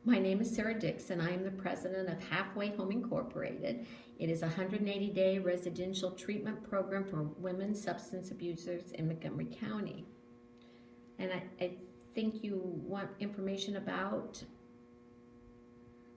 My name is Sarah Dixon. I am the president of Halfway Home Incorporated. It is a 180-day residential treatment program for women substance abusers in Montgomery County. And I think you want information about...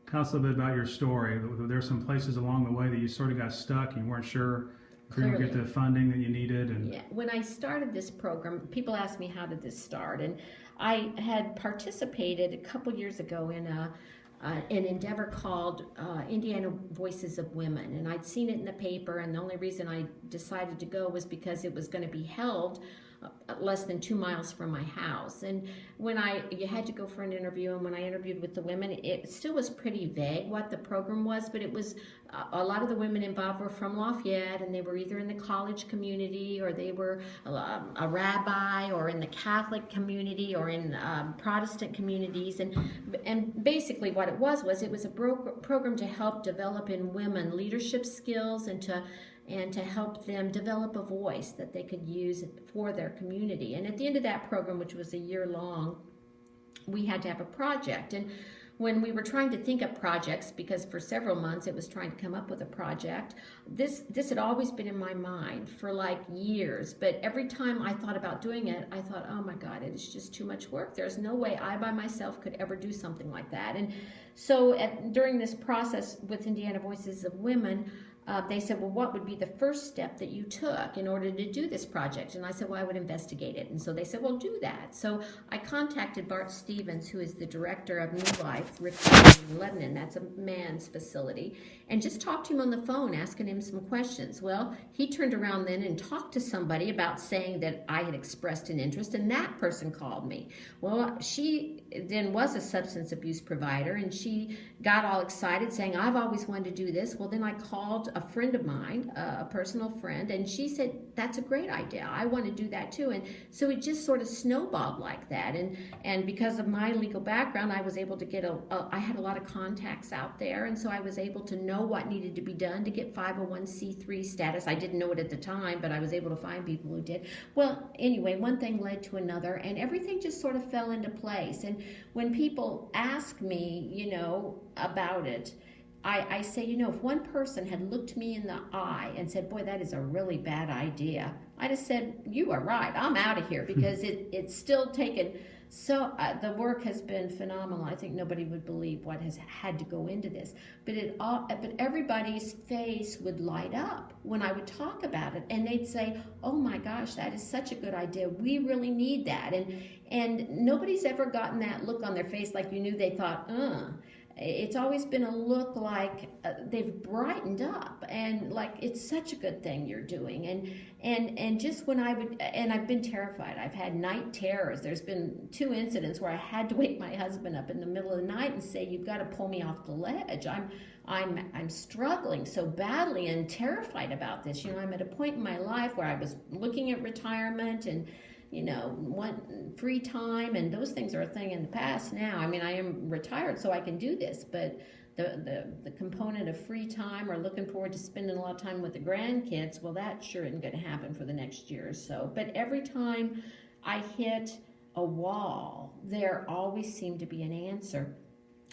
Tell us a little bit about your story. There's some places along the way that you sort of got stuck and you weren't sure if you were going to get the funding that you needed. And yeah, when I started this program, people asked me how did this start, and I had participated a couple years ago in an endeavor called Indiana Voices of Women, and I'd seen it in the paper, and the only reason I decided to go was because it was going to be held less than 2 miles from my house. And when you had to go for an interview, and when I interviewed with the women, it still was pretty vague what the program was, but it was a lot of the women involved were from Lafayette, and they were either in the college community, or they were a rabbi, or in the Catholic community, or in Protestant communities. And basically what it was a program to help develop in women leadership skills and to help them develop a voice that they could use for their community. And at the end of that program, which was a year long, we had to have a project. And when we were trying to think of projects, because for several months it was trying to come up with a project, this had always been in my mind for like years. But every time I thought about doing it, I thought, oh my God, it is just too much work. There's no way I by myself could ever do something like that. And so during this process with Indiana Voices of Women, they said, well, what would be the first step that you took in order to do this project? And I said, well, I would investigate it. And so they said, well, do that. So I contacted Bart Stevens, who is the director of New Life Recovery in Lebanon. That's a man's facility. And just talked to him on the phone, asking him some questions. Well, he turned around then and talked to somebody about saying that I had expressed an interest, and that person called me. Well, she then was a substance abuse provider, and she got all excited saying, I've always wanted to do this. Well, then I called a friend of mine, a personal friend, and she said, that's a great idea. I want to do that too. And so it just sort of snowballed like that. And because of my legal background, I was able to get I had a lot of contacts out there, and so I was able to know what needed to be done to get 501c3 status. I didn't know it at the time, but I was able to find people who did. Well, anyway, one thing led to another, and everything just sort of fell into place. And when people ask me, about it, I say, if one person had looked me in the eye and said, boy, that is a really bad idea, I'd have said, you are right, I'm out of here, because it's still taken. So the work has been phenomenal. I think nobody would believe what has had to go into this. But everybody's face would light up when I would talk about it, and they'd say, oh my gosh, that is such a good idea. We really need that. And nobody's ever gotten that look on their face like you knew they thought, It's always been a look like they've brightened up, and like it's such a good thing you're doing. And just when I've been terrified. I've had night terrors. There's been 2 incidents where I had to wake my husband up in the middle of the night and say, you've got to pull me off the ledge. I'm struggling so badly and terrified about this. I'm at a point in my life where I was looking at retirement and want free time, and those things are a thing in the past now. I mean, I am retired, so I can do this, but the component of free time or looking forward to spending a lot of time with the grandkids, well, that sure isn't going to happen for the next year or so. But every time I hit a wall, there always seemed to be an answer.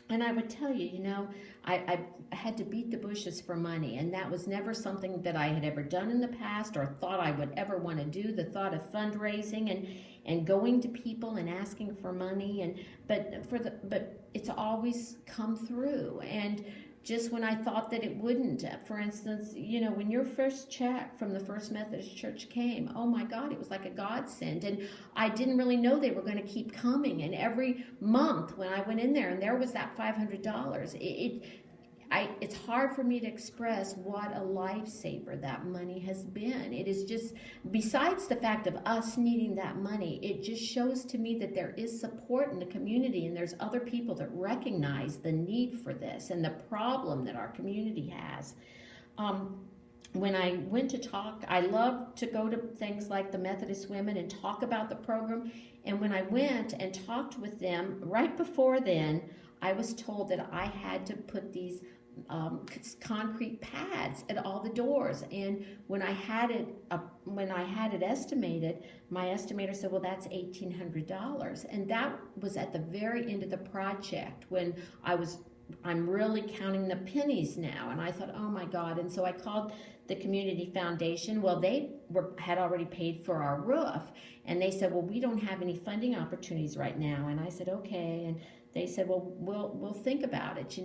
And I would tell you, I had to beat the bushes for money, and that was never something that I had ever done in the past or thought I would ever want to do. The thought of fundraising and going to people and asking for money, but it's always come through. And just when I thought that it wouldn't, for instance, when your first check from the First Methodist Church came, oh my God, it was like a godsend. And I didn't really know they were going to keep coming. And every month when I went in there and there was that $500, it's hard for me to express what a lifesaver that money has been. It is just, besides the fact of us needing that money, it just shows to me that there is support in the community, and there's other people that recognize the need for this and the problem that our community has. When I went to talk, I love to go to things like the Methodist Women and talk about the program. And when I went and talked with them, right before then, I was told that I had to put these concrete pads at all the doors. And when I had it estimated, my estimator said, well, that's $1,800. And that was at the very end of the project when I'm really counting the pennies now. And I thought, oh my God. And so I called the community foundation. Well, they had already paid for our roof. And they said, well, we don't have any funding opportunities right now. And I said, okay. And they said, well, we'll think about it,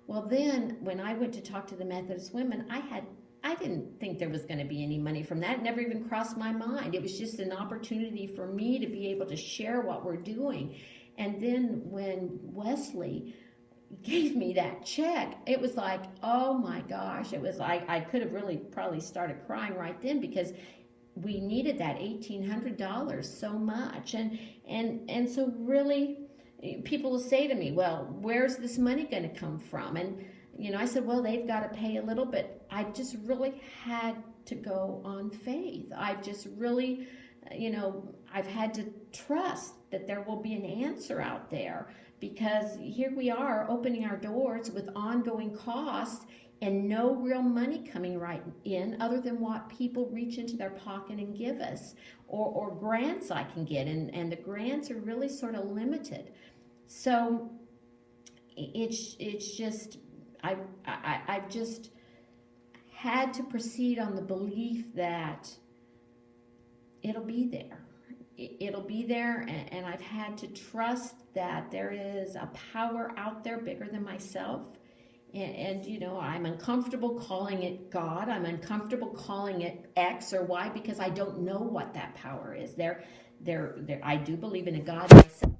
Well, then when I went to talk to the Methodist women, I didn't think there was going to be any money from that. It never even crossed my mind. It was just an opportunity for me to be able to share what we're doing. And then when Wesley gave me that check, it was like, oh my gosh, it was like I could have really probably started crying right then, because we needed that $1,800 so much. And so really, people will say to me, well, where's this money going to come from? And I said, well, they've got to pay a little bit. I just really had to go on faith. I've just really, I've had to trust that there will be an answer out there, because here we are opening our doors with ongoing costs and no real money coming right in other than what people reach into their pocket and give us, or grants I can get, and the grants are really sort of limited. So it's just I've just had to proceed on the belief that it'll be there. It'll be there, and I've had to trust that there is a power out there bigger than myself. And I'm uncomfortable calling it God. I'm uncomfortable calling it X or Y, because I don't know what that power is. I do believe in a God myself.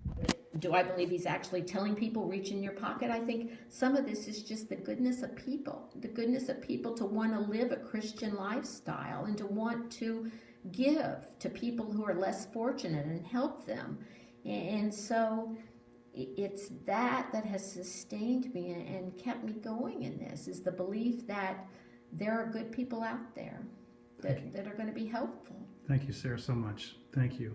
Do I believe he's actually telling people, reach in your pocket? I think some of this is just the goodness of people to want to live a Christian lifestyle and to want to give to people who are less fortunate and help them. And so it's that has sustained me and kept me going in this, is the belief that there are good people out there that are going to be helpful. Thank you, Sarah, so much. Thank you.